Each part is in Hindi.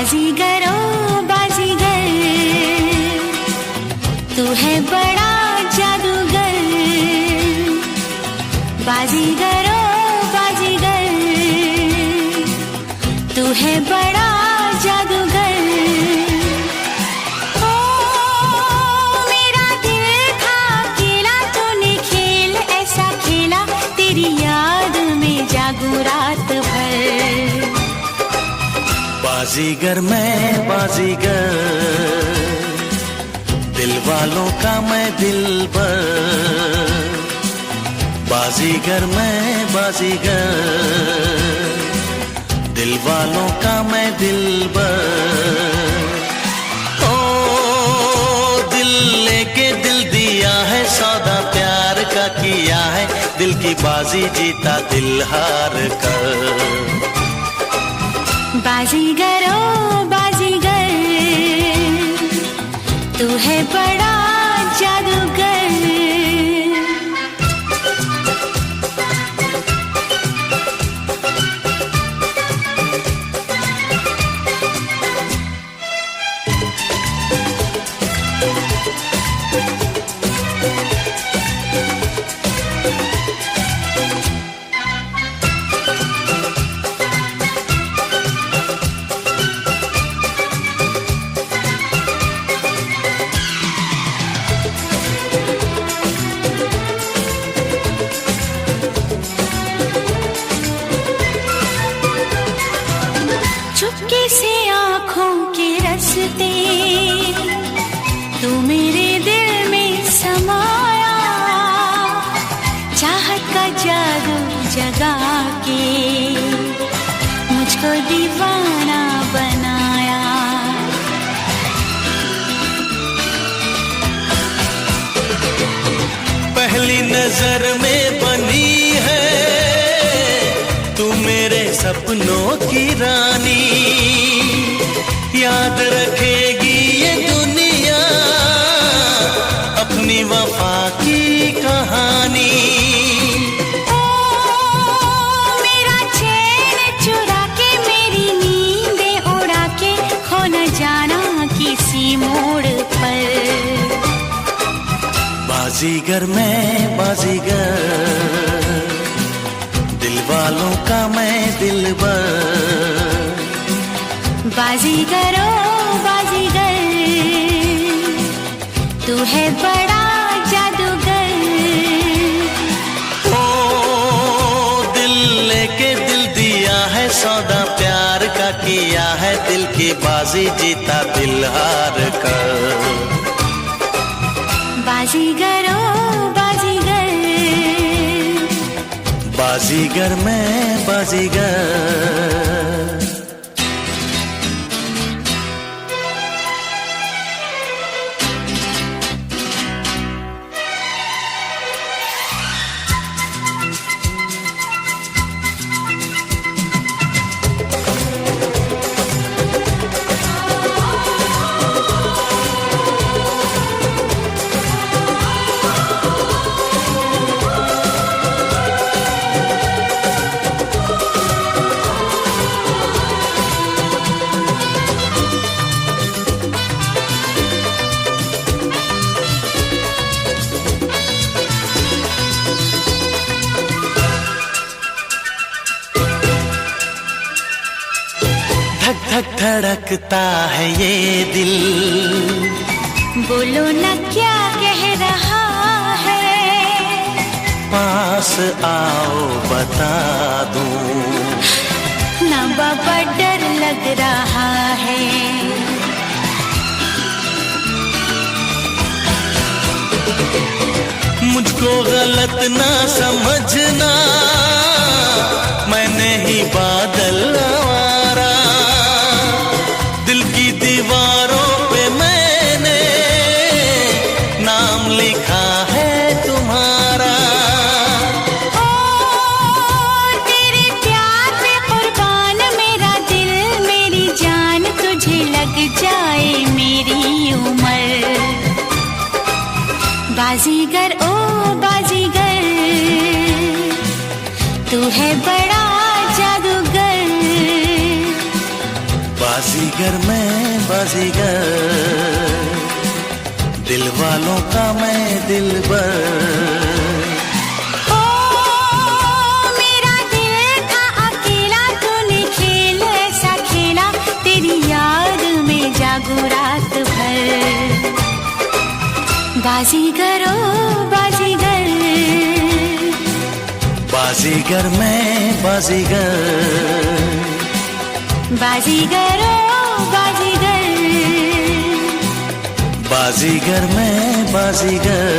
बाजीगर ओ बाजीगर, तू है बड़ा जादूगर। बाजीगर ओ बाजीगर, तू है बड़ा जादूगर। ओ मेरा दिल था अकेला, तूने खेल ऐसा खेला, तेरी याद में जागू रात भर। बाजीगर मैं बाजीगर, दिल वालों का मैं दिलबर। बाजीगर मैं बाजीगर, दिल वालों का मैं दिलबर। ओ दिल लेके दिल दिया है, सौदा प्यार का किया है, दिल की बाजी जीता दिल हार कर। बाजीगर ओ बाजीगर, तू है बड़ा जादूगर। चुपके से आँखों के रस्ते, तू मेरे दिल में समाया, चाहत का जादू जगा के मुझको दीवाना बनाया। पहली नजर में बनी है तू मेरे सपनों की रानी, याद रखेगी ये दुनिया अपनी वफा की कहानी। ओ मेरा चैन चुरा के, मेरी नींदें उड़ा के, खो न जाना किसी मोड़ पर। बाजीगर मैं बाजीगर, दिल वालों का मैं दिलबर। बाजीगर ओ बाजीगर, तू है बड़ा जादूगर। ओ दिल लेके दिल दिया है, सौदा प्यार का किया है, दिल की बाजी जीता दिल हार कर। बाजीगर ओ बाजीगर, बाजीगर मैं बाजीगर। धक धक धड़कता है ये दिल, बोलो न क्या कह रहा है। पास आओ बता दूं, ना बाबा डर लग रहा है। मुझको गलत ना समझना, मैंने ही बादल आवारा, दिल की दीवारों पे मैंने नाम लिखा है तुम्हारा। ओ तेरे प्यार पे कुर्बान मेरा दिल मेरी जान, तुझे लग जाए मेरी उम्र। बाजीगर ओ बाजीगर, तू है बड़ा जादूगर। बाजीगर मैं बाजीगर, दिल वालों का मैं दिलबर। ओ मेरा दिल था अकेला, तूने खेल ऐसा खेला, तेरी याद में जागूं रात भर। बाजीगर ओ बाजीगर, बाजीगर मैं बाजीगर, बाजीगर ओ बाजीगर, बाजीगर मैं बाजीगर।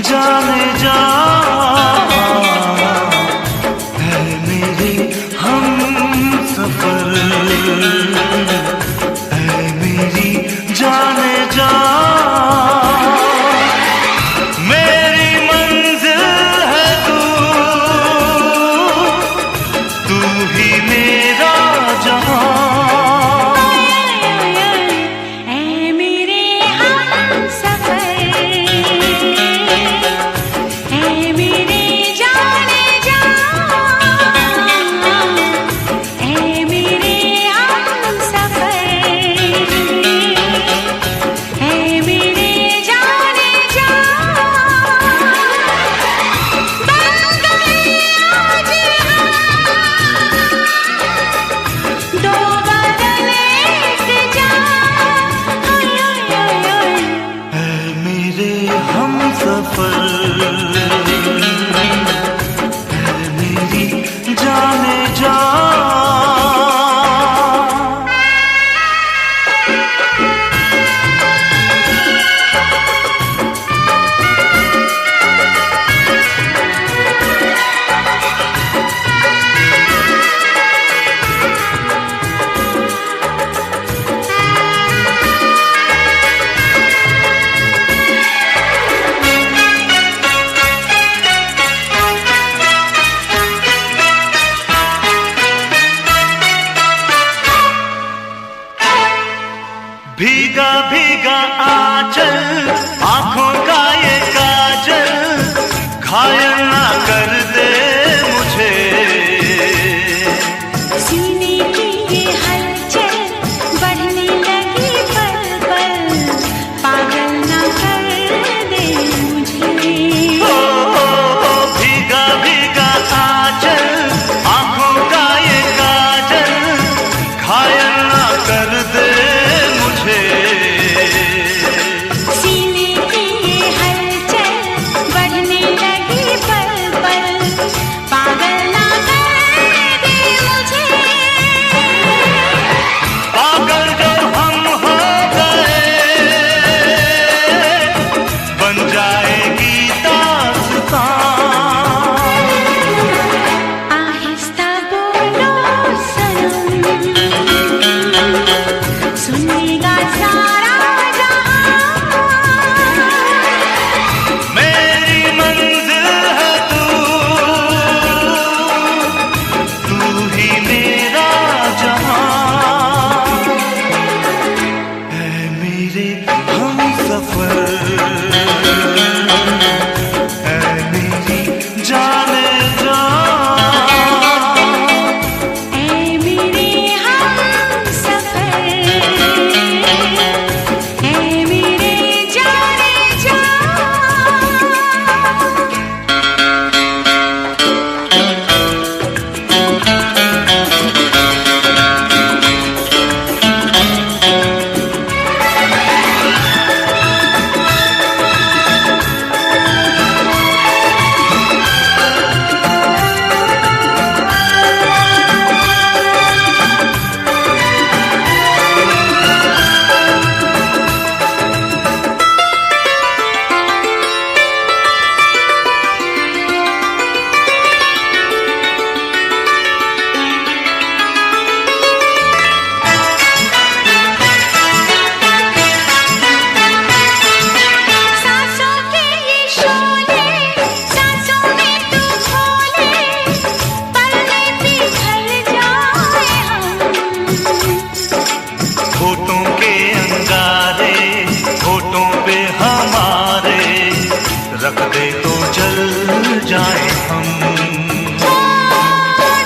जाने जा है मेरे हम सफर, है मेरी जाने जा, मेरी मंजिल है तू ही मेरा जहां। भीगा भीगा आंचल, आंखों का ये काजल, घायल ना कर दे मुझे। सीने की ये हलचल बढ़ने लगी पल पल, पागल ना कर दे मुझे। भीगा भीगा आंचल, आंखों का ये काजल, घायल ना कर दे मुझे। सीने हम।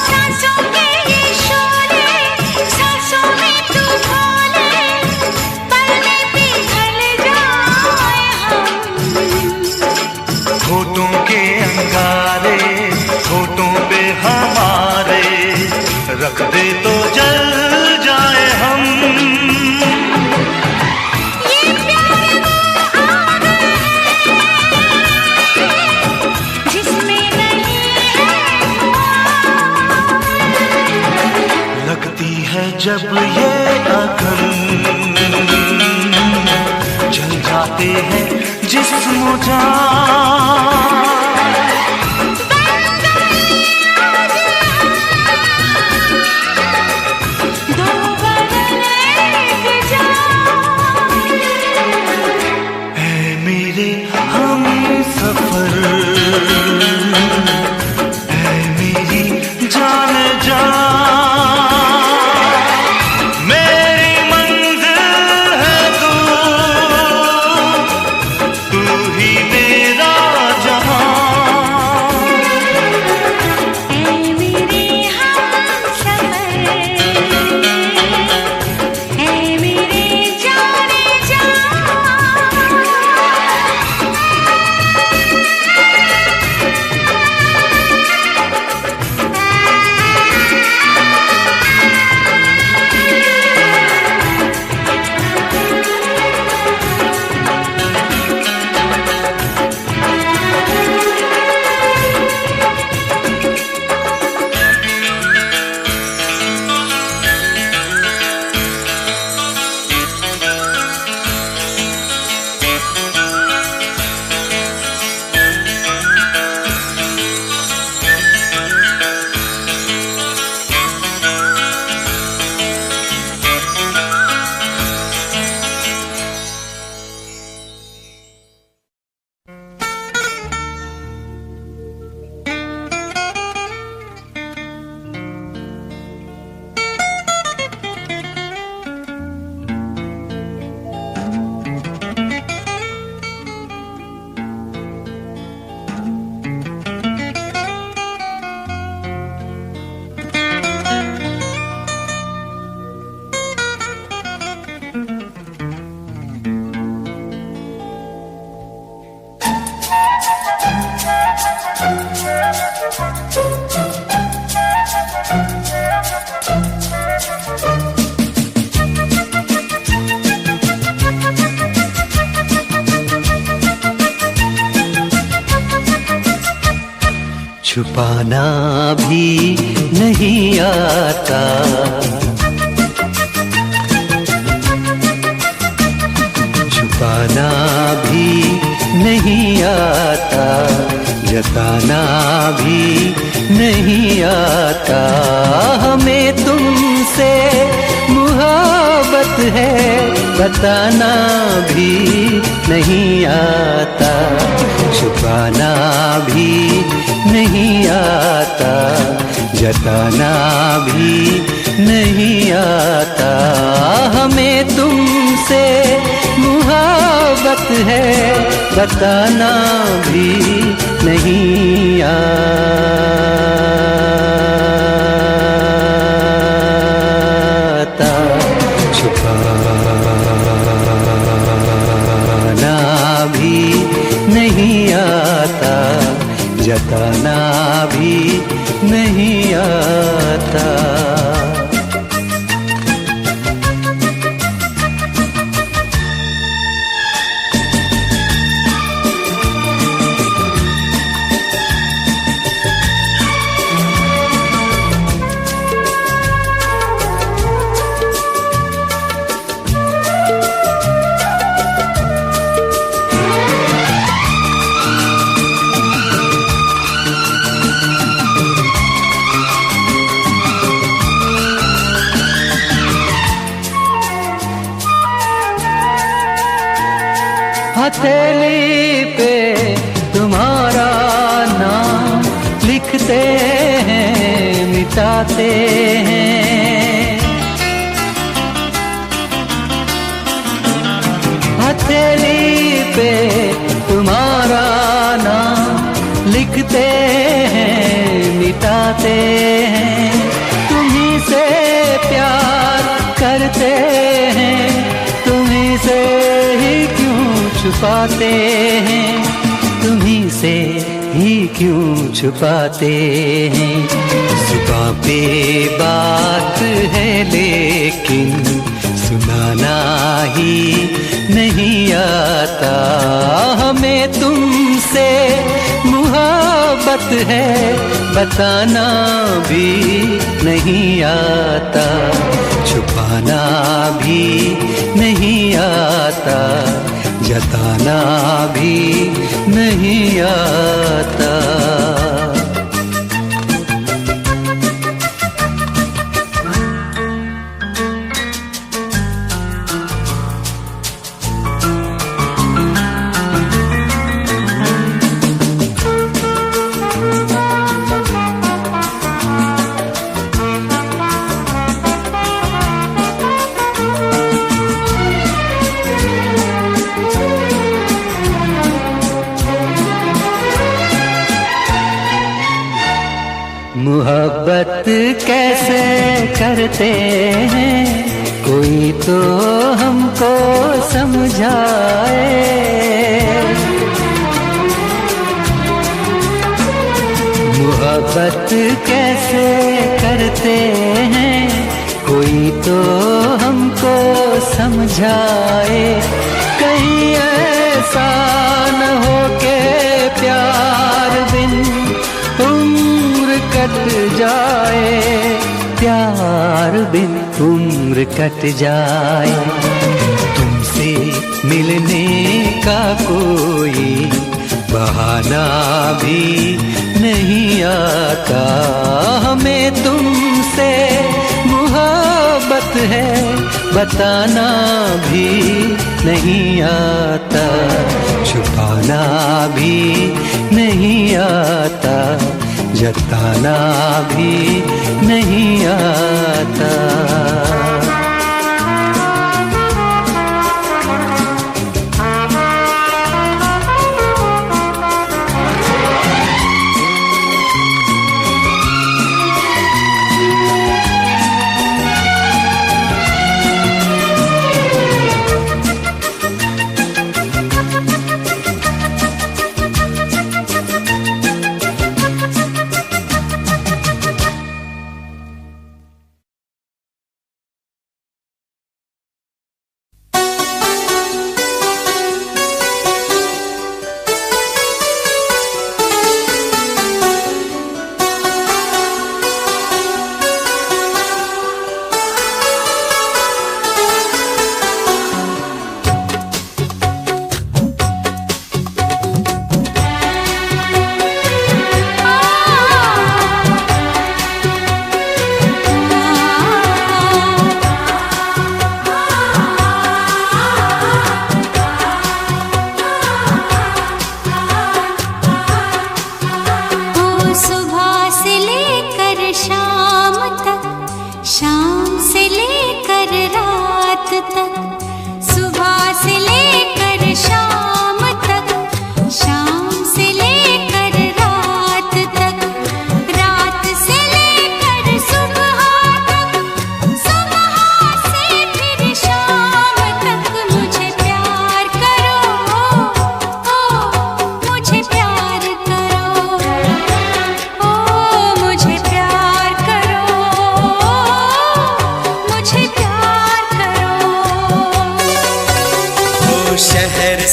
सांसों के ये शोले, सांसों में तू भोले, पल में पिघल जाए हम। होठों के अंगारे होठों पे हमारे, रख दे तो जल जाए हम। ये प्यार वो आग है जिसमें नहीं है लगती है जब ये अगन, जल जाते हैं जिस्म जान। दो बदन एक जान। ऐ मेरे हमसफर, ऐ मेरी जान मेरी मंजिल है तू, तू ही मेरा जहां। ऐ मेरे हमसफर, ऐ मेरे जाने जा। छुपाना भी नहीं आता, छुपाना भी नहीं आता, जताना भी नहीं आता। हमें तुमसे मोहब्बत है बताना भी नहीं आता, छुपाना भी नहीं आता, जताना भी नहीं आता। हमें तुमसे मोहब्बत है बताना भी नहीं आता, छुपाना भी नहीं आता, जताना भी नहीं आता। हथेली पे तुम्हारा नाम लिखते हैं मिटाते हैं, हथेली पे तुम्हारा नाम लिखते हैं छुपाते हैं, तुम्हीं से प्यार करते हैं, तुम्हीं से ही क्यों छुपाते हैं, तुम्हीं से ही क्यों छुपाते हैं। जुबां पे बात है लेकिन सुनाना ही नहीं आता, हमें तुमसे मोहब्बत है बताना भी नहीं आता, छुपाना भी नहीं आता, जताना भी नहीं आता। मोहब्बत कैसे करते हैं कोई तो हमको समझाए, मोहब्बत कैसे करते हैं कोई तो हमको समझाए, कहीं ऐसा न हो के प्यार बिन उम्र कट जाए, प्यार बिन उम्र कट जाए। तुमसे मिलने का कोई बहाना भी नहीं आता, हमें तुमसे मोहब्बत है बताना भी नहीं आता, छुपाना भी नहीं आता, जताना भी नहीं आता।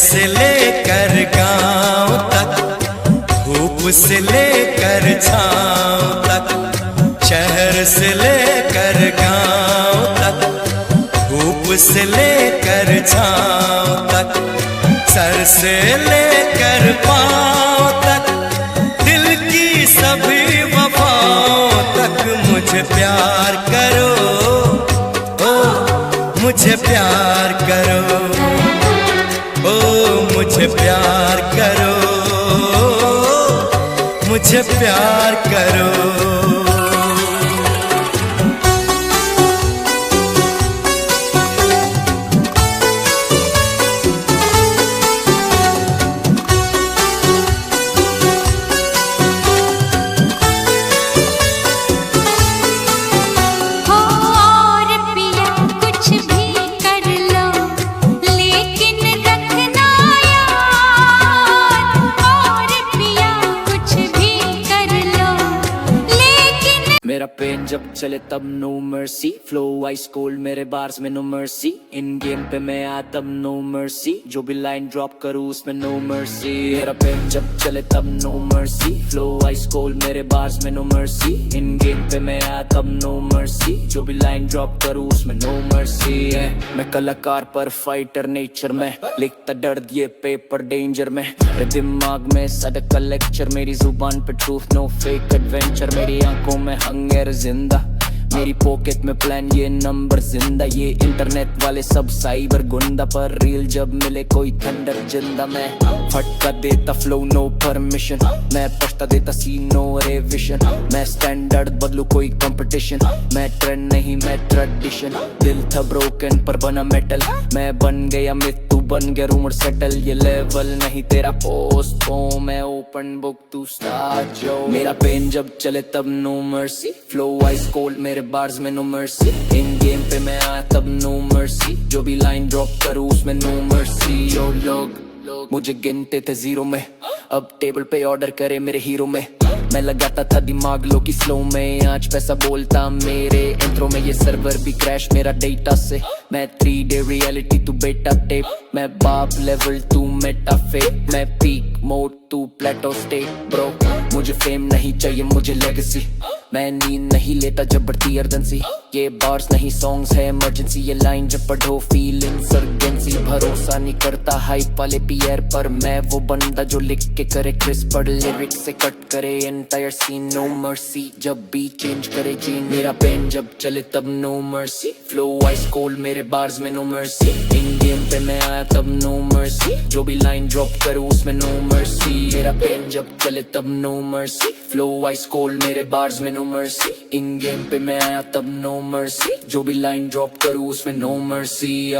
से लेकर गांव तक, धूप से लेकर छांव तक, शहर से लेकर गांव तक, धूप से लेकर छांव तक, सर से लेकर पांव तक, दिल की सभी वफाओं तक मुझे प्यार करो, ओ मुझे प्यार करो, ओ मुझे प्यार करो, मुझे प्यार करो। मेरा पेन जब चले तब no mercy, flow ice cold मेरे बार्स में नो मर्सी, इन गेम पे मैं आया तब नो मर्सी, जो भी लाइन ड्रॉप करूँ उसमें नो मर्सी। मेरा पेन जब चले तब no mercy, flow ice cold मेरे बार्स में नो मर्सी, इन गेम पे मैं आया तब नो मर्सी, जो भी लाइन ड्रॉप करूँ उसमें नो मर्सी है। मैं कलाकार पर फाइटर नेचर में, लिखता दर्द ये पेपर डेंजर में, मेरे दिमाग में सड़क का लेक्चर, मेरी जुबान पे ट्रूथ नो फेक एडवेंचर, मेरी आंखों में हंगर जिंदा, मेरी पॉकेट में प्लान ये नंबर जिंदा, ये इंटरनेट वाले सब साइबर गुंडा, पर रील जब मिले कोई थंडर जिंदा, मैं फटका देता फ्लो नो परमिशन, मैं पछता देता सीन नो रेविशन, मैं स्टैंडर्ड बदलू कोई कंपटीशन, मैं ट्रेंड नहीं मैं ट्रेडिशन, दिल था ब्रोकन पर बना मेटल, मैं बन गया मिथ तू बन गया रूमर सेटल, ये लेवल नहीं तेरा पोस्ट ओ मैं ओपन बुक तू स्टार्ट जो। मेरा पेन जब चले तब no mercy, flow ice cold मेरे बार्स में नो मर्सी, इन गेम पे मैं आया तब नो मर्सी, जो भी लाइन ड्रॉप करूँ उसमें नो मर्सी। जो लोग मुझे गिनते थे जीरो में, अब टेबल पे ऑर्डर करे मेरे हीरो में, मैं लगाता था दिमाग लो की स्लो में, आज पैसा बोलता मेरे इंट्रो में, ये सर्वर भी क्रैश मेरा डेटा से, मैं 3D रियलिटी तू बेटा टेप, मैं बाप लेवल तू मेटा फेक, मैं पीक मोड तू प्लेटो स्टेट ब्रो, मुझे फेम नहीं चाहिए मुझे लेगेसी, मैं नींद नहीं लेता जब बढ़ती अर्जेंसी, ये बार्स नहीं सॉन्ग्स है इमरजेंसी, ये लाइन जब पढ़ो फील इंसर्जेंसी, भरोसा नहीं करता हाइप वाले पीयर पर, मैं वो बंदा जो लिख के करे क्रिस्प पर, लिरिक्स से कट करे एंटायर सीन नो मर्सी, जब भी चेंज करे जीन। मेरा पेन जब चले तब no mercy, flow ice cold मेरे बार्स में नो मर्सी, इन गेम पे मैं आया तब नो मर्सी, जो भी लाइन ड्रॉप करूँ उसमें नो मर्सी। मेरा पेन जब चले तब no mercy, flow ice cold मेरे बार्स में नो मर्सी, इन गेम पे मैं आया तब नो मर्सी, जो भी लाइन ड्रॉप करूँ उसमें नो मर्सी।